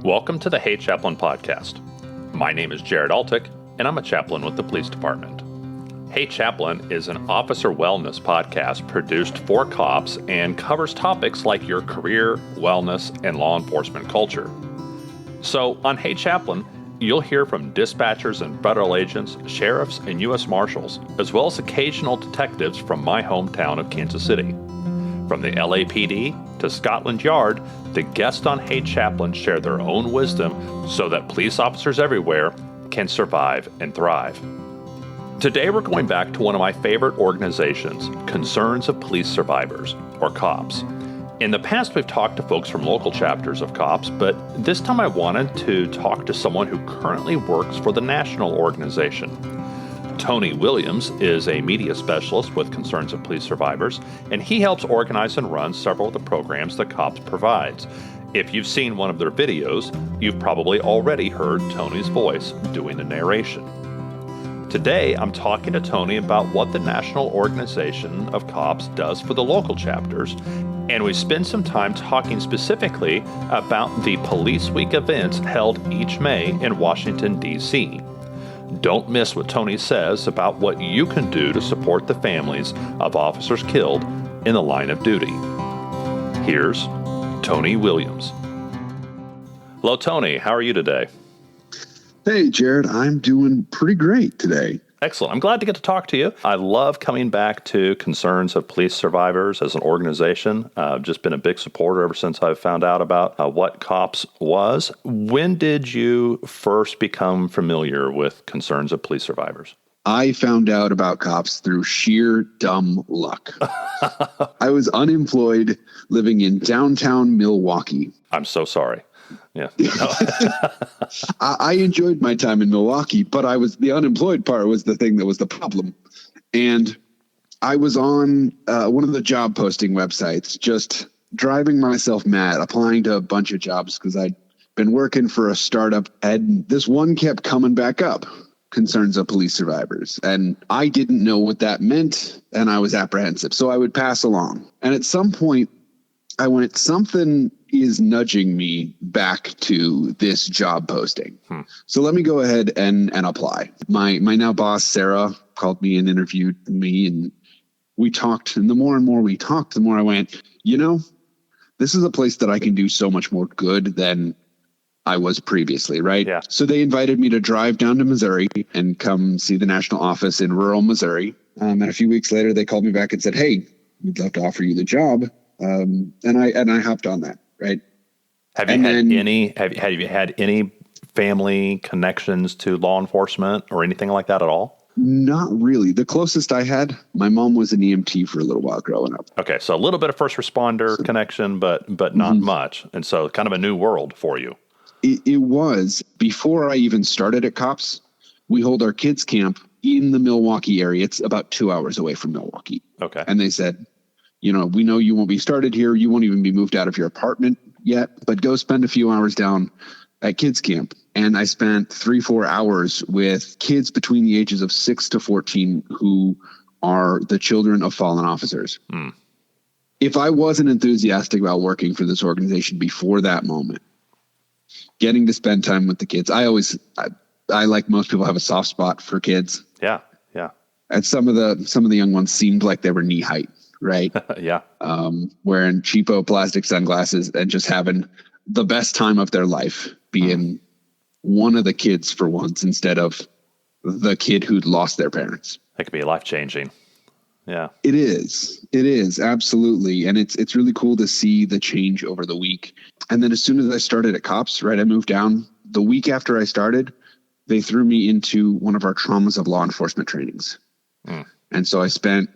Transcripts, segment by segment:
Welcome to the Hey Chaplain podcast. My name is Jared Altick, and I'm a chaplain with the police department. Hey Chaplain is an officer wellness podcast produced for cops and covers topics like your career, wellness, and law enforcement culture. So on Hey Chaplain, you'll hear from dispatchers and federal agents, sheriffs, and U.S. Marshals, as well as occasional detectives from my hometown of Kansas City. From the LAPD to Scotland Yard, the guests on Hey Chaplain share their own wisdom so that police officers everywhere can survive and thrive. Today we're going back to one of my favorite organizations, Concerns of Police Survivors, or C.O.P.S. In the past, we've talked to folks from local chapters of C.O.P.S, but this time I wanted to talk to someone who currently works for the national organization. Tony Williams is a media specialist with Concerns of Police Survivors, and he helps organize and run several of the programs that C.O.P.S provides. If you've seen one of their videos, you've probably already heard Tony's voice doing the narration. Today, I'm talking to Tony about what the national organization of C.O.P.S does for the local chapters, and we spend some time talking specifically about the Police Week events held each May in Washington, D.C. Don't miss what Tony says about what you can do to support the families of officers killed in the line of duty. Here's Tony Williams. Hello, Tony. How are you today? Hey, Jared. I'm doing pretty great today. Excellent. I'm glad to get to talk to you. I love coming back to Concerns of Police Survivors as an organization. I've just been a big supporter ever since I found out about what C.O.P.S was. When did you first become familiar with Concerns of Police Survivors? I found out about C.O.P.S through sheer dumb luck. I was unemployed living in downtown Milwaukee. I'm so sorry. Yeah. I enjoyed my time in Milwaukee, but the unemployed part was the thing that was the problem. And I was on one of the job posting websites, just driving myself mad, applying to a bunch of jobs because I'd been working for a startup, and this one kept coming back up, Concerns of Police Survivors. And I didn't know what that meant, and I was apprehensive. So I would pass along. And at some point, I went, something is nudging me back to this job posting. So let me go ahead and apply. My now boss, Sarah, called me and interviewed me, and we talked. And the more and more we talked, the more I went, this is a place that I can do so much more good than I was previously, right? Yeah. So they invited me to drive down to Missouri and come see the national office in rural Missouri. And a few weeks later, they called me back and said, hey, we'd love to offer you the job. And I hopped on that, right? Have you had any family connections to law enforcement or anything like that at all? Not really. The closest I had, my mom was an EMT for a little while growing up. Okay, so a little bit of first responder connection, but not much. And so kind of a new world for you. It was. Before I even started at C.O.P.S, we hold our kids camp in the Milwaukee area. It's about 2 hours away from Milwaukee. Okay. And they said, we know you won't be started here. You won't even be moved out of your apartment yet, but go spend a few hours down at kids camp. And I spent 3-4 hours with kids between the ages of 6 to 14 who are the children of fallen officers. If I wasn't enthusiastic about working for this organization before that moment, getting to spend time with the kids, I like most people have a soft spot for kids. Yeah. And some of the young ones seemed like they were knee height. Right. Yeah. Wearing cheapo plastic sunglasses and just having the best time of their life, being one of the kids for once instead of the kid who'd lost their parents. That could be life-changing. Yeah. It is. Absolutely. And it's really cool to see the change over the week. And then as soon as I started at C.O.P.S, right, I moved down. The week after I started, they threw me into one of our traumas of law enforcement trainings. And so I spent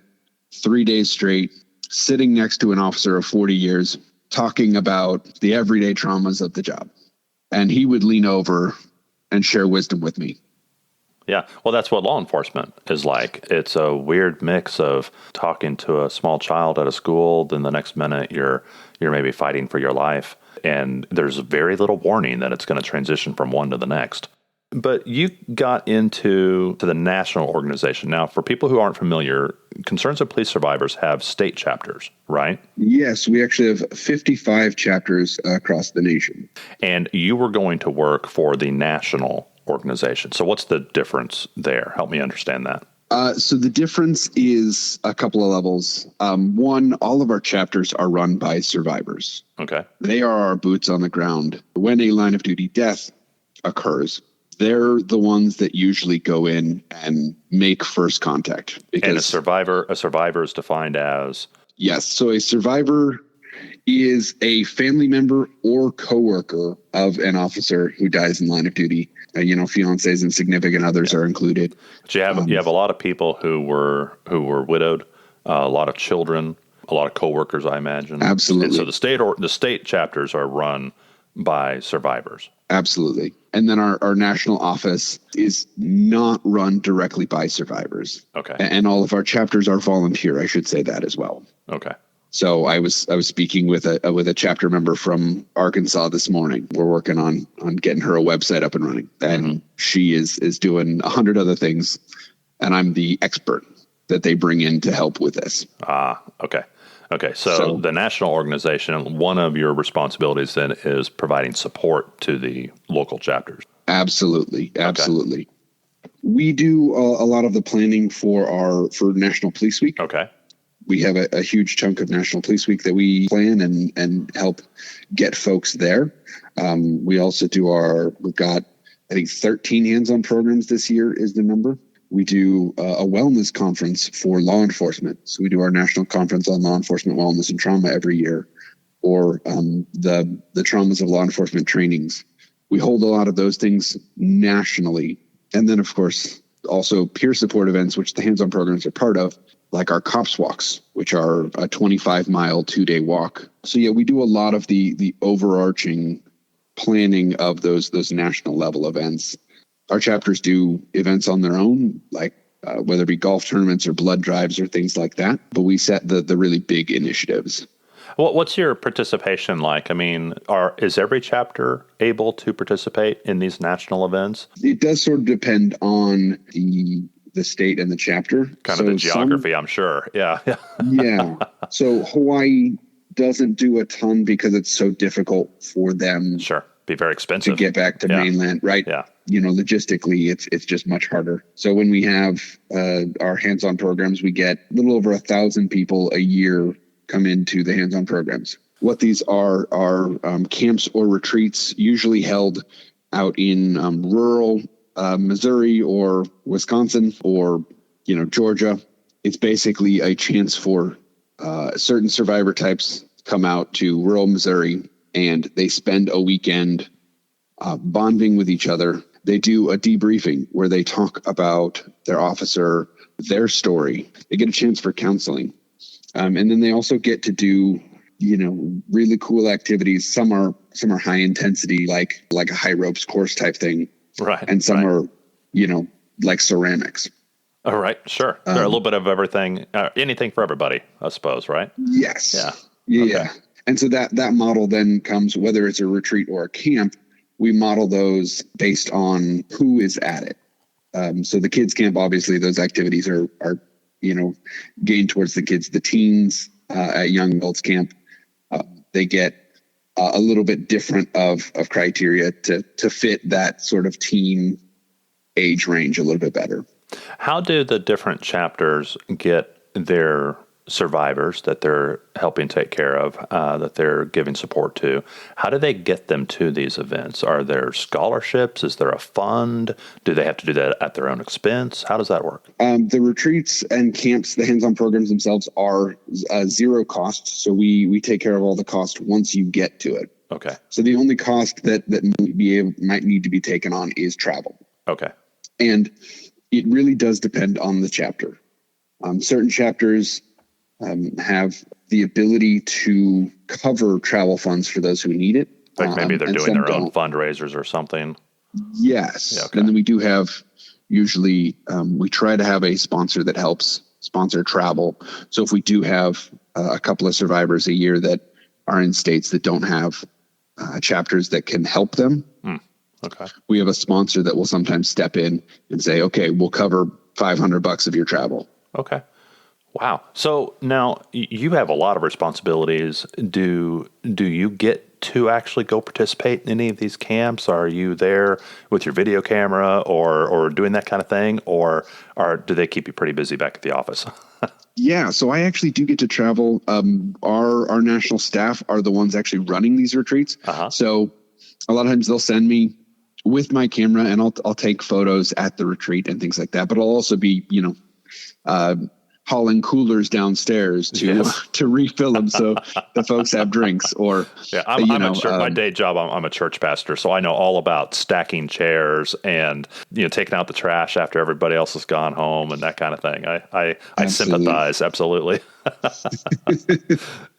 3 days straight sitting next to an officer of 40 years talking about the everyday traumas of the job. And he would lean over and share wisdom with me. Yeah. Well, that's what law enforcement is like. It's a weird mix of talking to a small child at a school, then the next minute you're maybe fighting for your life. And there's very little warning that it's going to transition from one to the next. But you got into the national organization. Now, for people who aren't familiar, Concerns of Police Survivors have state chapters, right? Yes, we actually have 55 chapters across the nation. And you were going to work for the national organization. So what's the difference there? Help me understand that. So the difference is a couple of levels. One, all of our chapters are run by survivors. Okay. They are our boots on the ground. When a line of duty death occurs, they're the ones that usually go in and make first contact. And a survivor is defined as? Yes. So a survivor is a family member or coworker of an officer who dies in line of duty. Fiancés and significant others are included. But you have a lot of people who were widowed, a lot of children, a lot of coworkers, I imagine. Absolutely. And so the state chapters are run by survivors. Absolutely. And then our national office is not run directly by survivors. Okay. And all of our chapters are volunteer. I should say that as well. Okay. So I was speaking with a chapter member from Arkansas this morning. We're working on getting her a website up and running, and she is doing 100 other things, and I'm the expert that they bring in to help with this. Okay. Okay. So the national organization, one of your responsibilities then is providing support to the local chapters. Absolutely. Okay. We do a lot of the planning for National Police Week. Okay. We have a huge chunk of National Police Week that we plan and help get folks there. We also do we've got, I think, 13 hands-on programs this year is the number. We do a wellness conference for law enforcement. So we do our national conference on law enforcement wellness and trauma every year, or the traumas of law enforcement trainings. We hold a lot of those things nationally. And then, of course, also peer support events, which the hands-on programs are part of, like our C.O.P.S walks, which are a 25-mile 2-day walk. So, yeah, we do a lot of the overarching planning of those national level events. Our chapters do events on their own, like whether it be golf tournaments or blood drives or things like that. But we set the really big initiatives. Well, what's your participation like? I mean, is every chapter able to participate in these national events? It does sort of depend on the state and the chapter. Kind of the geography, I'm sure. Yeah. Yeah. So Hawaii doesn't do a ton because it's so difficult for them. Sure. Be very expensive to get back to mainland, right? Yeah. Logistically, it's just much harder. So when we have our hands-on programs, we get a little over 1,000 people a year come into the hands-on programs. What these are camps or retreats, usually held out in rural Missouri or Wisconsin or Georgia. It's basically a chance for certain survivor types come out to rural Missouri, and they spend a weekend bonding with each other. They do a debriefing where they talk about their officer, their story. They get a chance for counseling. And then they also get to do, really cool activities. Some are high intensity, like a high ropes course type thing. Right. And some are, like ceramics. All right. Sure. There are a little bit of everything, anything for everybody, I suppose, right? Yes. Yeah. Okay. And so that model then comes, whether it's a retreat or a camp, we model those based on who is at it. So the kids camp, obviously those activities are gained towards the kids. The teens at young adults camp, they get a little bit different of criteria to fit that sort of teen age range a little bit better. How do the different chapters get their survivors that they're helping take care of, that they're giving support to? How do they get them to these events? Are there scholarships? Is there a fund? Do they have to do that at their own expense? How does that work? The retreats and camps, the hands-on programs themselves are zero cost. So we take care of all the cost once you get to it. Okay. So the only cost that might need to be taken on is travel. Okay. And it really does depend on the chapter. Certain chapters have the ability to cover travel funds for those who need it. Like maybe they're doing their own fundraisers or something. Yes. Yeah, okay. And then we do have, usually we try to have a sponsor that helps sponsor travel. So if we do have a couple of survivors a year that are in states that don't have chapters that can help them, Okay. We have a sponsor that will sometimes step in and say, okay, we'll cover $500 of your travel. Okay. Wow. So now you have a lot of responsibilities. Do you get to actually go participate in any of these camps? Are you there with your video camera or doing that kind of thing? Or do they keep you pretty busy back at the office? Yeah, so I actually do get to travel. Our national staff are the ones actually running these retreats. Uh-huh. So a lot of times they'll send me with my camera, and I'll take photos at the retreat and things like that. But I'll also be, hauling coolers downstairs to refill them so the folks have drinks. Or yeah, I'm a church. My day job, I'm a church pastor, so I know all about stacking chairs and taking out the trash after everybody else has gone home and that kind of thing. I sympathize absolutely.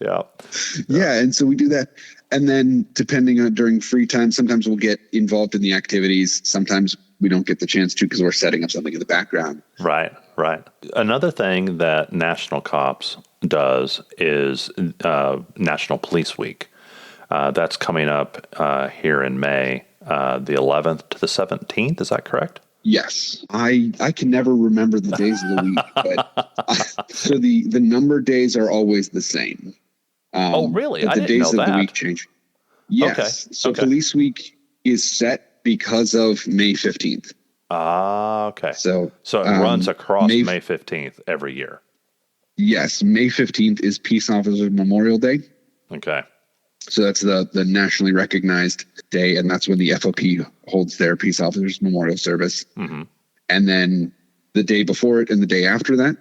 Yeah. Yeah, and so we do that. And then depending on during free time, sometimes we'll get involved in the activities. Sometimes we don't get the chance to because we're setting up something in the background. Right. Another thing that National C.O.P.S does is National Police Week. That's coming up here in May, the 11th to the 17th. Is that correct? Yes. I can never remember the days of the week, but so the number days are always the same. Oh, really? But I the didn't days know of that. the week change. Yes. Okay. So Police Week is set because of May 15th. Okay. So it runs across May 15th every year. Yes. May 15th is Peace Officers Memorial Day. Okay. So that's the nationally recognized day, and that's when the FOP holds their Peace Officers Memorial Service. Mm-hmm. And then the day before it and the day after that,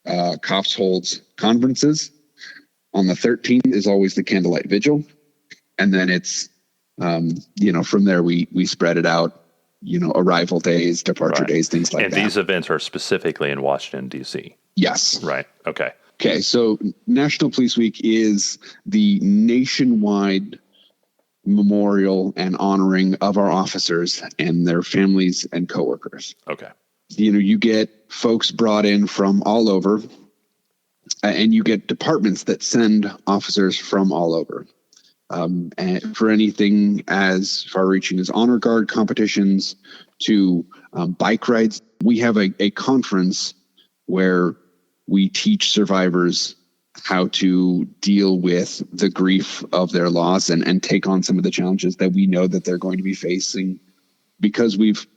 C.O.P.S holds conferences. On the 13th is always the Candlelight Vigil. And then it's, from there we spread it out, arrival days, departure days, things like that. And these events are specifically in Washington, D.C.? Yes. Right. Okay. Okay. So National Police Week is the nationwide memorial and honoring of our officers and their families and coworkers. Okay. You get folks brought in from all over, and you get departments that send officers from all over. And for anything as far-reaching as honor guard competitions to bike rides, we have a conference where we teach survivors how to deal with the grief of their loss and take on some of the challenges that we know that they're going to be facing, because we've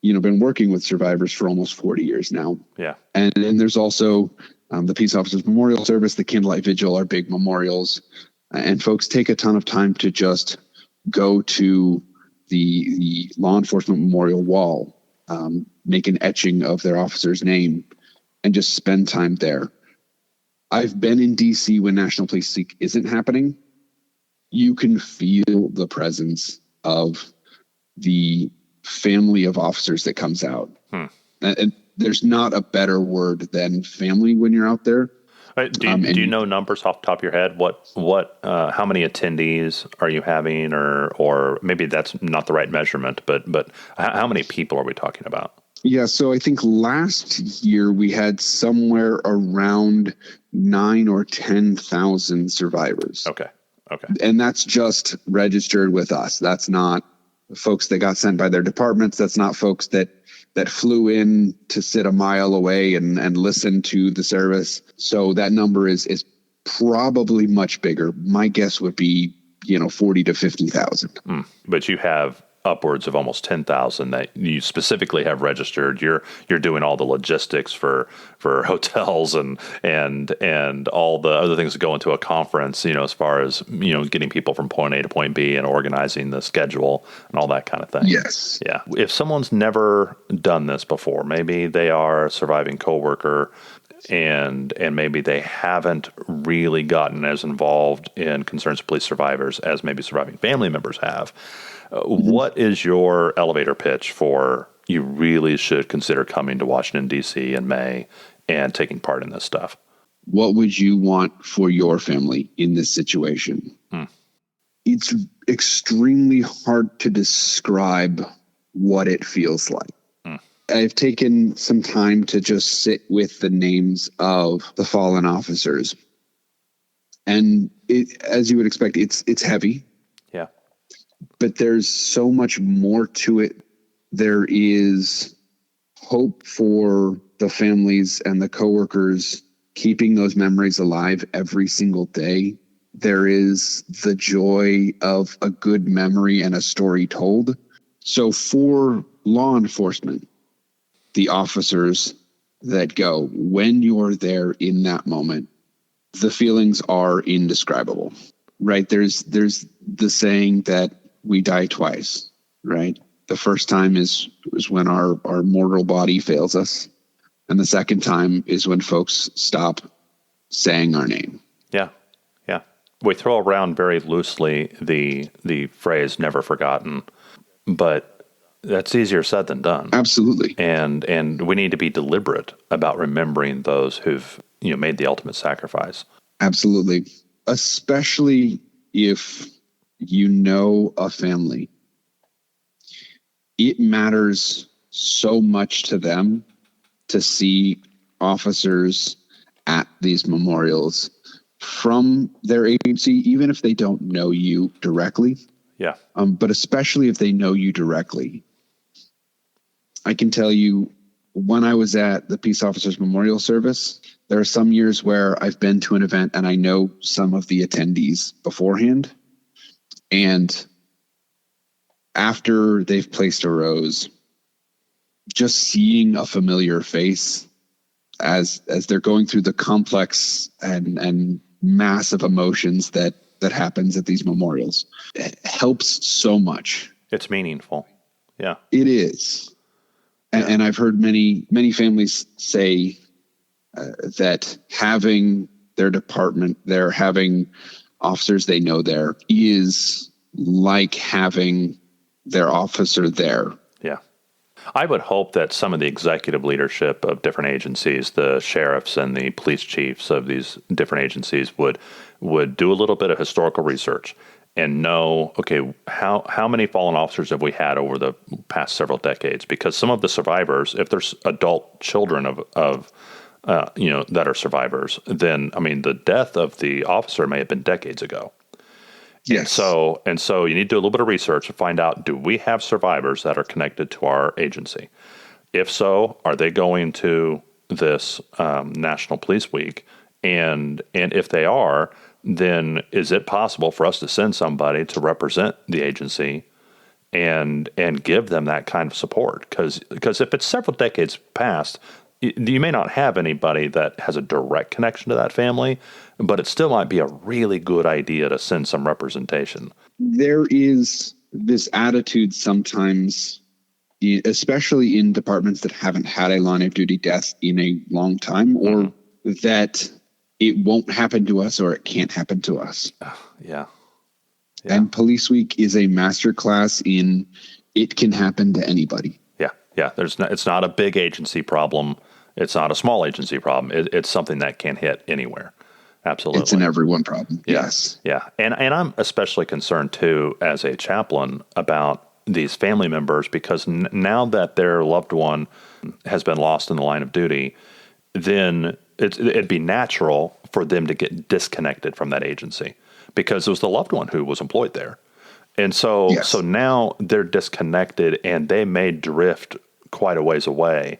been working with survivors for almost 40 years now. Yeah. And then there's also the Peace Officers Memorial Service, the Candlelight Vigil, our big memorials. And folks take a ton of time to just go to the law enforcement memorial wall, make an etching of their officer's name, and just spend time there. I've been in D.C. when National Police Week isn't happening. You can feel the presence of the family of officers that comes out. And there's not a better word than family when you're out there. Do you know numbers off the top of your head? How many attendees are you having, or maybe that's not the right measurement, but how many people are we talking about? Yeah, so I think last year we had somewhere around 9,000 or 10,000 survivors. Okay. And that's just registered with us. That's not folks that got sent by their departments. That's not folks that flew in to sit a mile away and listen to the service. So that number is probably much bigger. My guess would be, 40 to 50,000. But you have upwards of almost 10,000 that you specifically have registered. You're doing all the logistics for hotels and all the other things that go into a conference, as far as, getting people from point A to point B and organizing the schedule and all that kind of thing. Yes. Yeah. If someone's never done this before, maybe they are a surviving coworker and maybe they haven't really gotten as involved in concerns of police survivors as maybe surviving family members have. What is your elevator pitch for you really should consider coming to Washington, D.C. in May and taking part in this stuff? What would you want for your family in this situation? It's extremely hard to describe what it feels like. I've taken some time to just sit with the names of the fallen officers. And as you would expect, it's heavy. Yeah. But there's so much more to it. There is hope for the families and the coworkers keeping those memories alive every single day. There is the joy of a good memory and a story told. So for law enforcement, the officers that go, when you're there in that moment, the feelings are indescribable, right? There's the saying that we die twice, right? The first time is when our mortal body fails us. And the second time is when folks stop saying our name. Yeah. Yeah. We throw around very loosely the phrase never forgotten, but that's easier said than done. Absolutely. And we need to be deliberate about remembering those who've, made the ultimate sacrifice. Absolutely. Especially if you know a family. It matters so much to them to see officers at these memorials from their agency, even if they don't know you directly. Yeah. But especially if they know you directly. I can tell you, when I was at the Peace Officers Memorial Service, there are some years where I've been to an event and I know some of the attendees beforehand. And after they've placed a rose, just seeing a familiar face as they're going through the complex and massive emotions that happens at these memorials, it helps so much. It's meaningful. Yeah. It is. And I've heard many families say that having their department there, having officers they know there, is like having their officer there. Yeah. I would hope that some of the executive leadership of different agencies, the sheriffs and the police chiefs of these different agencies, would do a little bit of historical research and know, okay, how many fallen officers have we had over the past several decades? Because some of the survivors, if there's adult children of that are survivors, then, the death of the officer may have been decades ago. Yes. And so you need to do a little bit of research to find out, do we have survivors that are connected to our agency? If so, are they going to this National Police Week? And if they are, then is it possible for us to send somebody to represent the agency and give them that kind of support? Because if it's several decades past, you may not have anybody that has a direct connection to that family, but it still might be a really good idea to send some representation. There is this attitude sometimes, especially in departments that haven't had a line of duty death in a long time, or that it won't happen to us or it can't happen to us. Yeah. And Police Week is a masterclass in it can happen to anybody. Yeah. It's not a big agency problem. It's not a small agency problem. It's something that can hit anywhere. Absolutely. It's an everyone problem. Yeah. Yes. Yeah. And I'm especially concerned too, as a chaplain, about these family members, because now that their loved one has been lost in the line of duty, then it'd be natural for them to get disconnected from that agency because it was the loved one who was employed there. And so, Yes. So now they're disconnected and they may drift quite a ways away.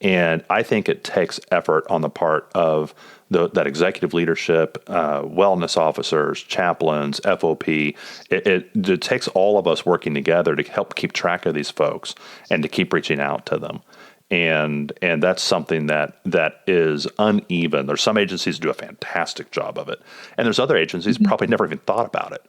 And I think it takes effort on the part of that executive leadership, wellness officers, chaplains, FOP. It takes all of us working together to help keep track of these folks and to keep reaching out to them. And that's something that is uneven. There's some agencies that do a fantastic job of it, and there's other agencies probably never even thought about it.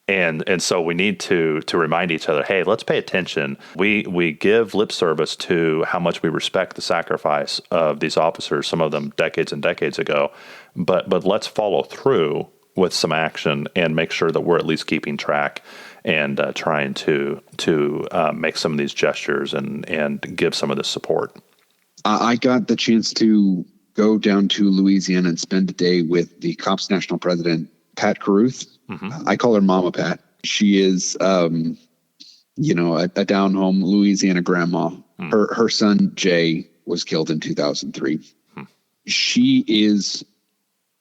And so we need to remind each other, hey, let's pay attention. We give lip service to how much we respect the sacrifice of these officers, some of them decades and decades ago, but let's follow through with some action and make sure that we're at least keeping track and trying to make some of these gestures and give some of this support. I got the chance to go down to Louisiana and spend a day with the C.O.P.S national president, Pat Carruth. Mm-hmm. I call her Mama Pat. She is, a down home Louisiana grandma. Her son, Jay, was killed in 2003. She is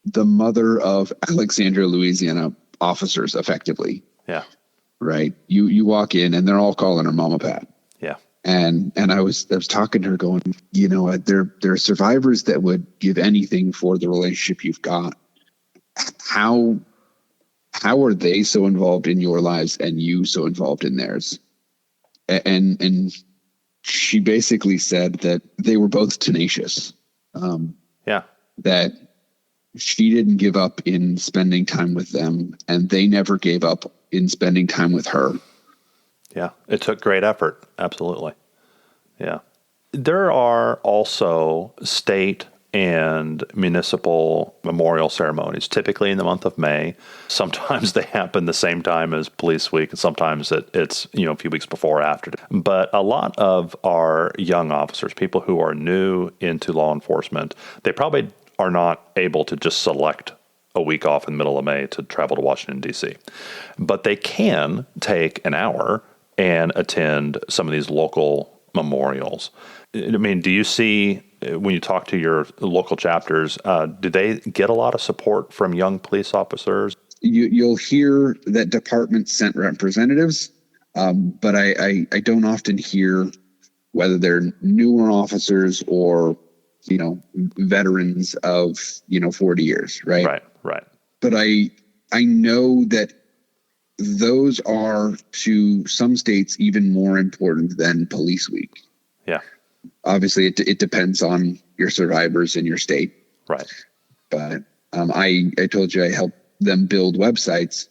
the mother of Alexandria, Louisiana officers, effectively. Yeah. right? You walk in and they're all calling her Mama Pat. Yeah. And I was talking to her going, there are survivors that would give anything for the relationship you've got. How are they so involved in your lives and you so involved in theirs? And she basically said that they were both tenacious. That she didn't give up in spending time with them, and they never gave up in spending time with her. Yeah. It took great effort. Absolutely. Yeah. There are also state and municipal memorial ceremonies, typically in the month of May. Sometimes they happen the same time as Police Week, and sometimes it's a few weeks before or after. But a lot of our young officers, people who are new into law enforcement, they probably are not able to just select a week off in the middle of May to travel to Washington, D.C. But they can take an hour and attend some of these local memorials. I mean, do you see, when you talk to your local chapters, do they get a lot of support from young police officers? You'll hear that departments sent representatives, but I don't often hear whether they're newer officers or, veterans of, 40 years, right? Right. But I know that those are, to some states, even more important than Police Week. Yeah. Obviously, it depends on your survivors in your state. Right. But I told you I helped them build websites.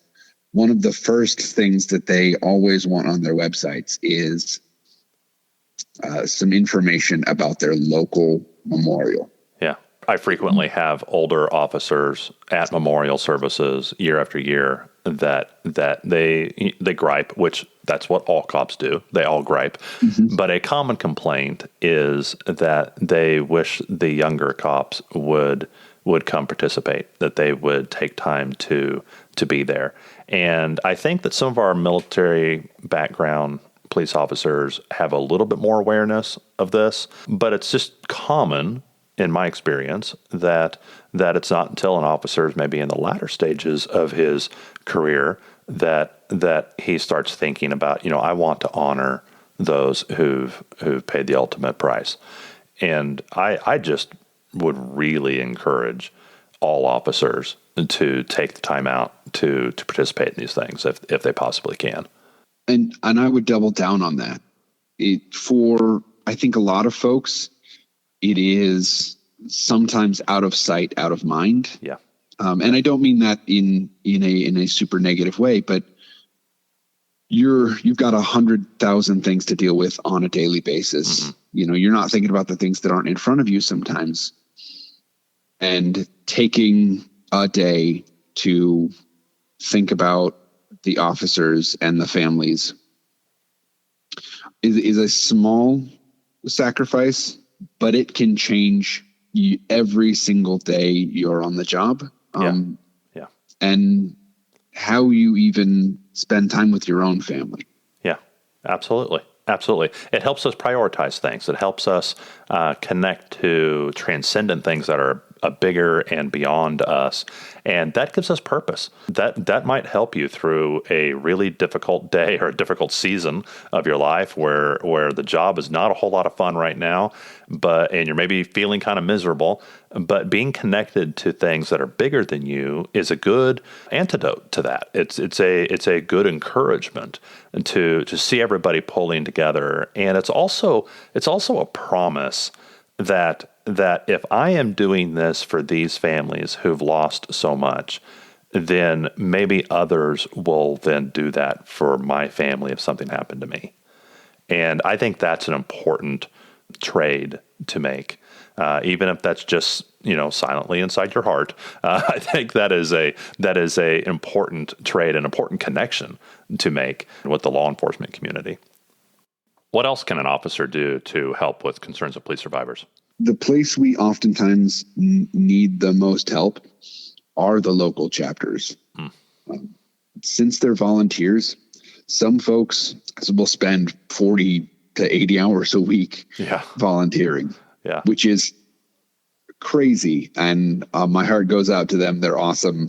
One of the first things that they always want on their websites is some information about their local memorial. Yeah. I frequently have older officers at memorial services year after year that they gripe, which that's what all cops do. They all gripe. Mm-hmm. But a common complaint is that they wish the younger cops would come participate, that they would take time to be there. And I think that some of our military background police officers have a little bit more awareness of this, but it's just common in my experience that it's not until an officer is maybe in the latter stages of his career that he starts thinking about, I want to honor those who've paid the ultimate price. And I just would really encourage all officers to take the time out to participate in these things if they possibly can. And I would double down on that. For I think a lot of folks, it is sometimes out of sight, out of mind. Yeah. And I don't mean that in a super negative way, but you've got 100,000 things to deal with on a daily basis. Mm-hmm. You're not thinking about the things that aren't in front of you sometimes. And taking a day to think about the officers and the families is a small sacrifice, but it can change every single day you're on the job. Yeah. And how you even spend time with your own family. Yeah, absolutely. Absolutely. It helps us prioritize things. It helps us connect to transcendent things that are bigger and beyond us. And that gives us purpose. That might help you through a really difficult day or a difficult season of your life where the job is not a whole lot of fun right now, and you're maybe feeling kind of miserable. But being connected to things that are bigger than you is a good antidote to that. It's a good encouragement to see everybody pulling together. And it's also a promise that if I am doing this for these families who've lost so much, then maybe others will then do that for my family if something happened to me. And I think that's an important trade to make, even if that's just silently inside your heart. I think that is a important trade, an important connection to make with the law enforcement community. What else can an officer do to help with concerns of police survivors? The place we oftentimes need the most help are the local chapters. Since they're volunteers, some folks will spend 40 to 80 hours a week volunteering, which is crazy. And my heart goes out to them. They're awesome,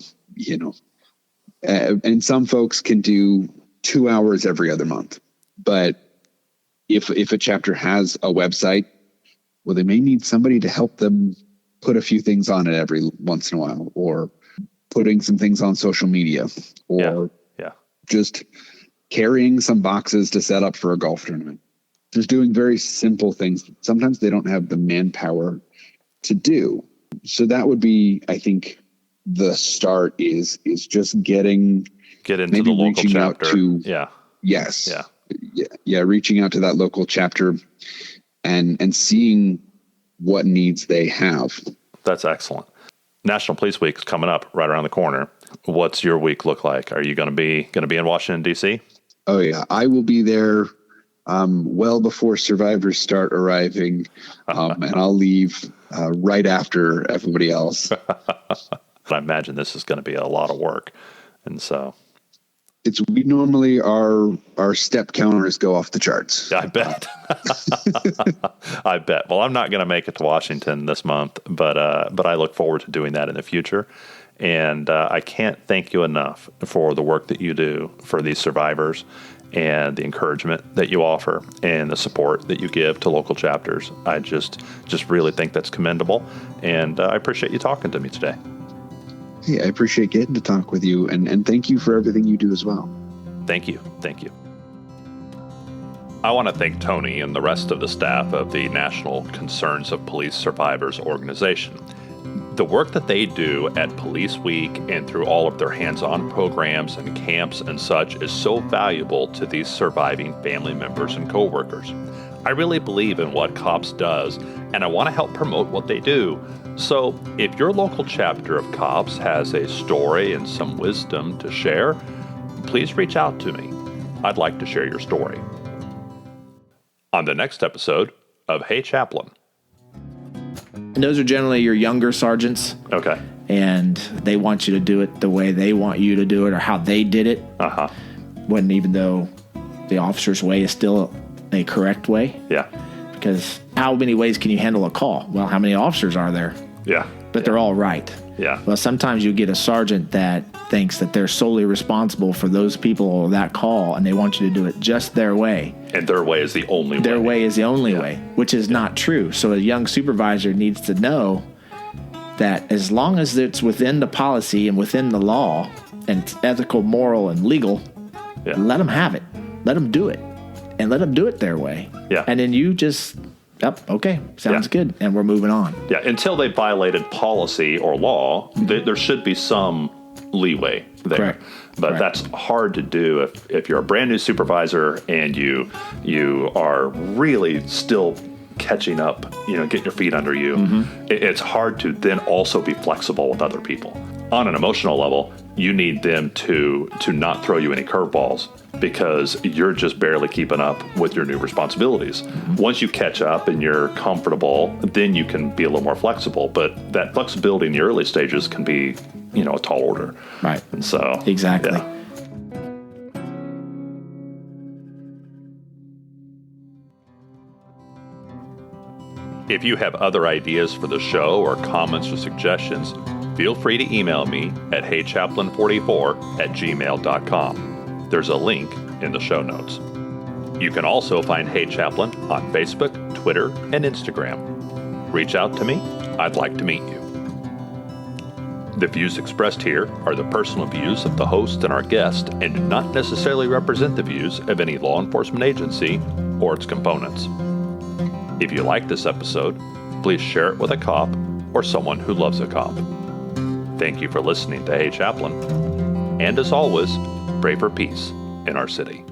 and some folks can do 2 hours every other month. But if a chapter has a website, well, they may need somebody to help them put a few things on it every once in a while, or putting some things on social media, or just carrying some boxes to set up for a golf tournament. Just doing very simple things. Sometimes they don't have the manpower to do. So that would be, I think, the start is just get into the local chapter. Reaching out to that local chapter and seeing what needs they have. That's excellent. National Police Week is coming up right around the corner. What's your week look like? Are you going to be in Washington, D.C.? Oh, yeah. I will be there well before survivors start arriving, and I'll leave right after everybody else. I imagine this is going to be a lot of work. And so we normally our step counters go off the charts. I bet. I bet. Well, I'm not going to make it to Washington this month, but I look forward to doing that in the future. And I can't thank you enough for the work that you do for these survivors and the encouragement that you offer and the support that you give to local chapters. I just really think that's commendable. And I appreciate you talking to me today. Hey, I appreciate getting to talk with you, and thank you for everything you do as well. Thank you. I want to thank Tony and the rest of the staff of the National Concerns of Police Survivors organization. The work that they do at Police Week and through all of their hands-on programs and camps and such is so valuable to these surviving family members and coworkers. I really believe in what C.O.P.S does, and I want to help promote what they do. So if your local chapter of C.O.P.S has a story and some wisdom to share, please reach out to me. I'd like to share your story. On the next episode of Hey Chaplain. And those are generally your younger sergeants. Okay. And they want you to do it the way they want you to do it or how they did it. Uh-huh. When even though the officer's way is still a correct way. Yeah. Because how many ways can you handle a call? Well, how many officers are there? Yeah. But they're all right. Yeah. Well, sometimes you get a sergeant that thinks that they're solely responsible for those people or that call, and they want you to do it just their way. And their way is the only way. Their way is the only way, which is not true. So a young supervisor needs to know that as long as it's within the policy and within the law, and it's ethical, moral, and legal, let them have it. Let them do it. And let them do it their way. Yeah. And then you just... Yep. Okay. Sounds good. And we're moving on. Yeah. Until they violated policy or law, there should be some leeway there. Correct. But that's hard to do if you're a brand new supervisor and you are really still catching up, get your feet under you. Mm-hmm. It's hard to then also be flexible with other people. On an emotional level, you need them to not throw you any curveballs because you're just barely keeping up with your new responsibilities. Mm-hmm. Once you catch up and you're comfortable, then you can be a little more flexible. But that flexibility in the early stages can be, a tall order. Right. And so. Exactly. Yeah. If you have other ideas for the show or comments or suggestions, feel free to email me at heychaplain44@gmail.com. There's a link in the show notes. You can also find Hey Chaplain on Facebook, Twitter, and Instagram. Reach out to me. I'd like to meet you. The views expressed here are the personal views of the host and our guest and do not necessarily represent the views of any law enforcement agency or its components. If you like this episode, please share it with a cop or someone who loves a cop. Thank you for listening to Hey Chaplain. And as always, pray for peace in our city.